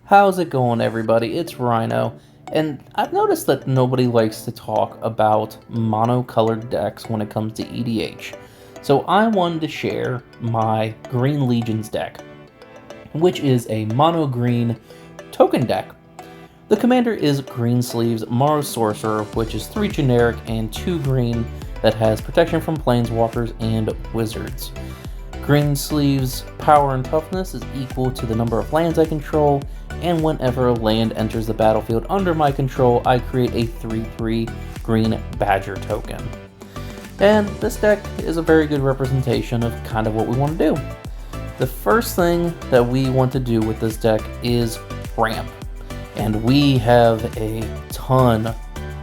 How's it going, everybody? It's Rhino, and I've noticed that nobody likes to talk about monocolored decks when it comes to EDH. So I wanted to share my Green Legions deck, which is a mono-green token deck. The commander is Greensleeves Morrow Sorcerer, which is 3 generic and 2 green that has protection from planeswalkers and wizards. Greensleeves' power and toughness is equal to the number of lands I control, and whenever a land enters the battlefield under my control, I create a 3/3 green Badger token. And this deck is a very good representation of kind of what we want to do. The first thing that we want to do with this deck is ramp. And we have a ton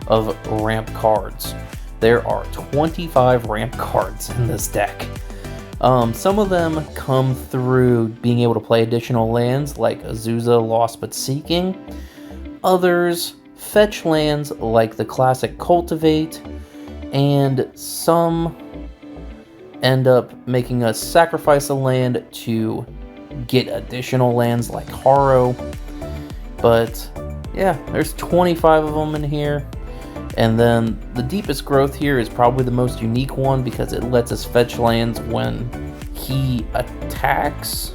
of ramp cards. There are 25 ramp cards in this deck. Some of them come through being able to play additional lands like Azusa Lost But Seeking. Others fetch lands like the classic Cultivate, and some end up making us sacrifice a land to get additional lands like Harrow. But yeah, there's 25 of them in here. And then the deepest growth here is probably the most unique one because it lets us fetch lands when he attacks.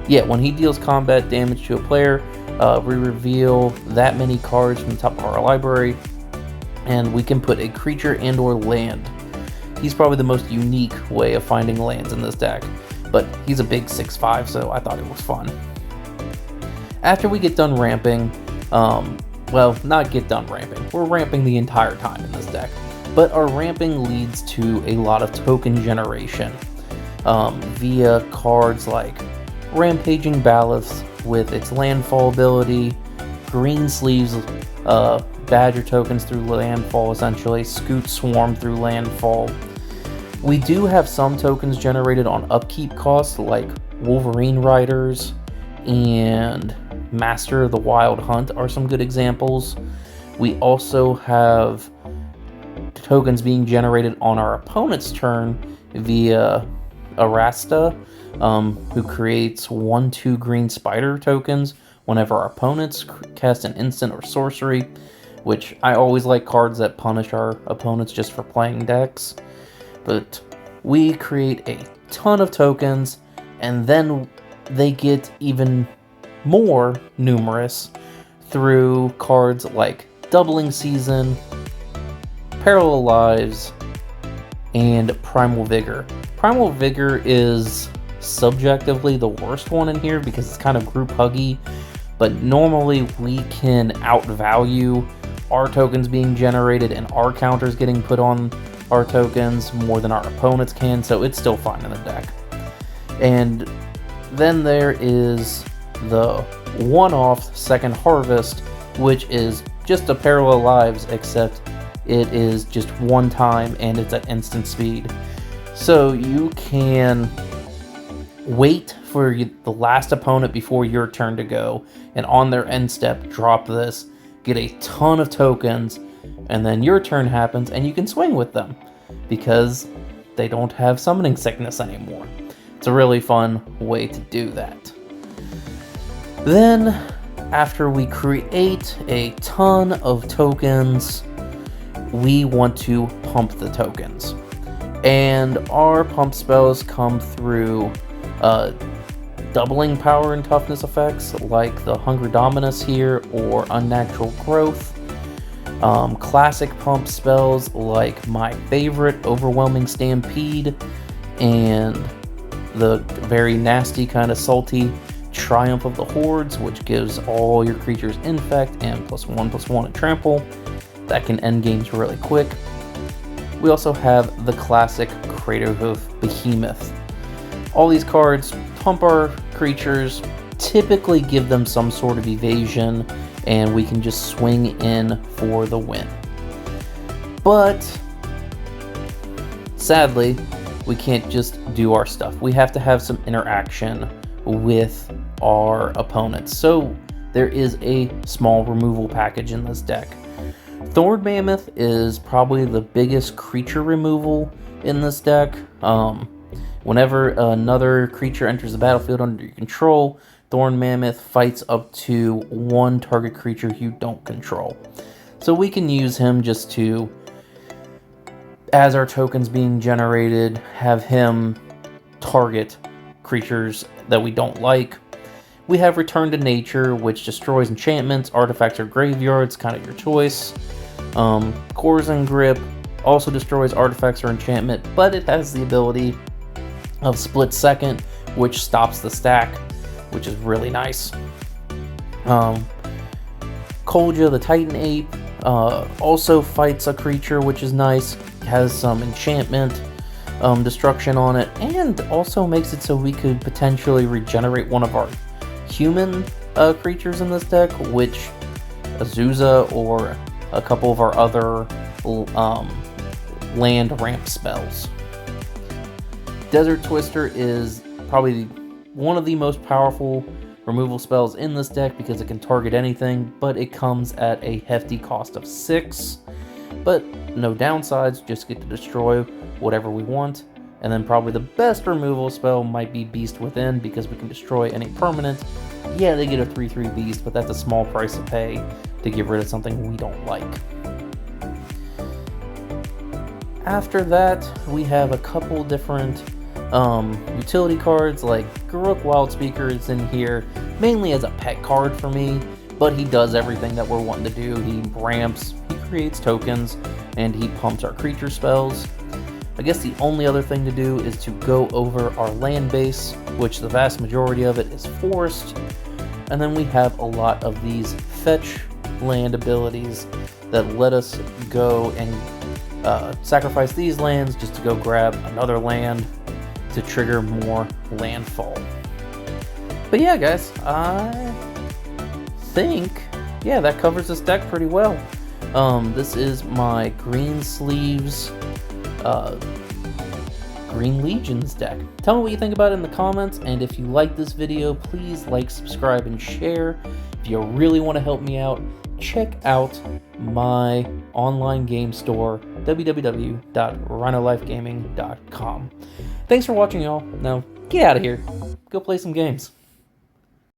Yeah, when he deals combat damage to a player, we reveal that many cards from the top of our library, and we can put a creature and or land. He's probably the most unique way of finding lands in this deck, but he's a big 6/5, so I thought it was fun. After we get done ramping, well, not get done ramping. We're ramping the entire time in this deck. But our ramping leads to a lot of token generation via cards like Rampaging Baloth with its landfall ability, Greensleeves Badger tokens through landfall, essentially, Scoot Swarm through landfall. We do have some tokens generated on upkeep costs like Wolverine Riders and Master of the Wild Hunt are some good examples. We also have tokens being generated on our opponent's turn via Arasta, who creates 1/2 green spider tokens whenever our opponents cast an instant or sorcery, which I always like cards that punish our opponents just for playing decks. But we create a ton of tokens, and then they get even more numerous through cards like Doubling Season, Parallel Lives, and Primal Vigor. Primal Vigor is subjectively the worst one in here because it's kind of group huggy, but normally we can outvalue our tokens being generated and our counters getting put on our tokens more than our opponents can, so it's still fine in the deck. And then there is the one-off Second Harvest, which is just a Parallel Lives, except it is just one time and it's at instant speed. So you can wait for the last opponent before your turn to go, and on their end step, drop this, get a ton of tokens, and then your turn happens and you can swing with them because they don't have summoning sickness anymore. It's a really fun way to do that. Then, after we create a ton of tokens, we want to pump the tokens. And our pump spells come through doubling power and toughness effects, like the Hunger Dominus here, or Unnatural Growth. Classic pump spells, like my favorite, Overwhelming Stampede, and the very nasty, kind of salty Triumph of the Hordes, which gives all your creatures Infect and +1/+1 and Trample. That can end games really quick. We also have the classic Craterhoof Behemoth. All these cards pump our creatures, typically give them some sort of evasion, and we can just swing in for the win. But sadly, we can't just do our stuff. We have to have some interaction with our opponents. So there is a small removal package in this deck. Thorn Mammoth is probably the biggest creature removal in this deck. Whenever another creature enters the battlefield under your control, Thorn Mammoth fights up to 1 target creature you don't control. So we can use him just to, as our tokens being generated, have him target creatures that we don't like. We have Return to Nature, which destroys enchantments, artifacts, or graveyards, kind of your choice. Corzin Grip also destroys artifacts or enchantment, but it has the ability of Split Second, which stops the stack, which is really nice. Kolja the Titan Ape also fights a creature, which is nice. Has some enchantment destruction on it, and also makes it so we could potentially regenerate one of our human creatures in this deck, which Azusa or a couple of our other land ramp spells. Desert Twister is probably one of the most powerful removal spells in this deck because it can target anything, but it comes at a hefty cost of 6. But no downsides, just get to destroy whatever we want. And then probably the best removal spell might be Beast Within, because we can destroy any permanent. Yeah, they get a 3/3 Beast, but that's a small price to pay to get rid of something we don't like. After that, we have a couple different utility cards, like Garruk Wildspeaker is in here, mainly as a pet card for me, but he does everything that we're wanting to do. He ramps, he creates tokens, and he pumps our creature spells. I guess the only other thing to do is to go over our land base, which the vast majority of it is forest, and then we have a lot of these fetch land abilities that let us go and sacrifice these lands just to go grab another land to trigger more landfall. But yeah, guys, I think, yeah, that covers this deck pretty well. This is my Green Sleeves Green Legions deck. Tell me what you think about it in the comments, and if you like this video, please like, subscribe, and share. If you really want to help me out, check out my online game store, www.rhinolifegaming.com. Thanks for watching, y'all. Now, get out of here. Go play some games.